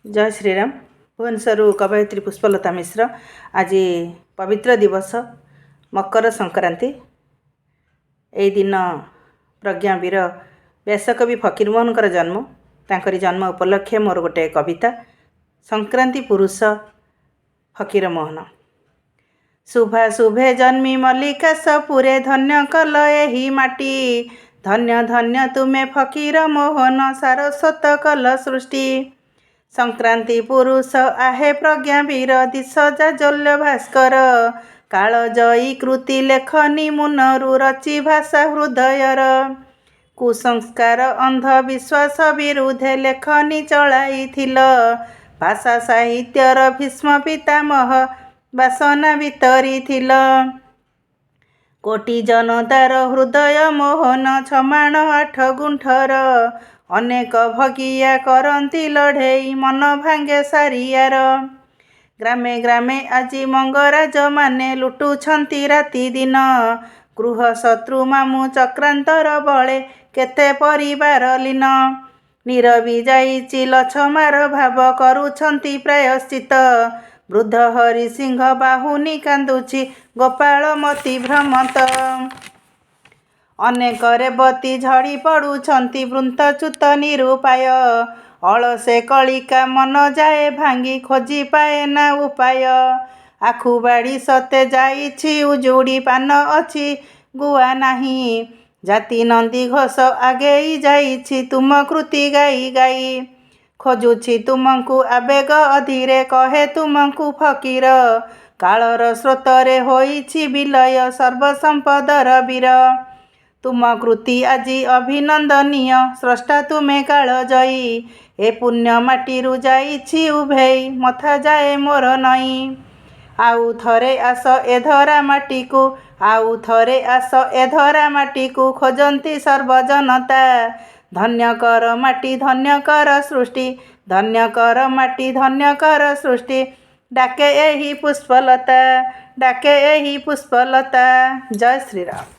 जय श्रीराम। भुवनेश्वर कवयित्री पुष्पलता मिश्र। आज पवित्र दिवस मकर संक्रांति। यही दिन प्रज्ञावीर व्यासकवि फकीरमोहन जन्म। तांकरी जन्म उपलक्षे मोर गोटे कविता संक्रांति पुरुष फकीरमोहन। शुभा शुभे जन्मी मल्लिका सपुरे धन्य कल एही माटी। धन्य धन्य तुमे फकीर मोहन सारस्वत कल सृष्टि। संक्रांति पुरुष आहे प्रज्ञावीर दिश जाज्वल्य भास्कर। काल जयी कृति लेखनी मुनरु रचि भाषा हृदयर। कुसंस्कार अंधविश्वास विरुद्धे लेखनी चलाइथिल। भाषा साहित्यर भीष्म पितामह वासना वितरिथिल। कोटि जनतार हृदय मोहन छमाण 8 गुंठर। अनेक भगिया करती लढ़ेई मन भांगे सारियार। ग्रामे ग्रामे आजी मंगराज माने लुटुछंती राति दिन। गृह शत्रु मामु चक्रांतर बळे केते परिवार लीन। नीरवी जाइची लछमार भाव करुछंती प्रायश्चित। वृद्ध हरि सिंह बाहुनी कांदुची गोपाल मती भ्रमत। अनेक रेवती झड़ी पड़ुछंती वृंतच्युत निरुपाय। अलसे कलिका मन जाए भांगी खोजी पाए ना उपाय। आखु बाड़ी सते जाइछि उजुड़ी पान अछि गुआ नाही। जाति नंदी घोष आगेई जाइछि तुम कृति गाई गाई। खोजुछि तुमको आवेग अधीरे कहे तुमको फकीर। कालर स्रोतरे होइछि विलय सर्वसंपदर वीर। तुम कृति आजी अभिनंदनीय स्रष्टा तुमे काल जयी। ए पुण्य माटीरु जाइछि उभेई मथा जाए मोर नई। आउ थरे आस ए धरा माटी को। आउ थरे आस ए धरा माटी को खोजंती सर्वजनता। धन्य कर माटी धन्य कर सृष्टि। धन्य कर माटी धन्य कर सृष्टि। डाके एही पुष्पलता। डाके एही पुष्पलता। जय श्रीराम।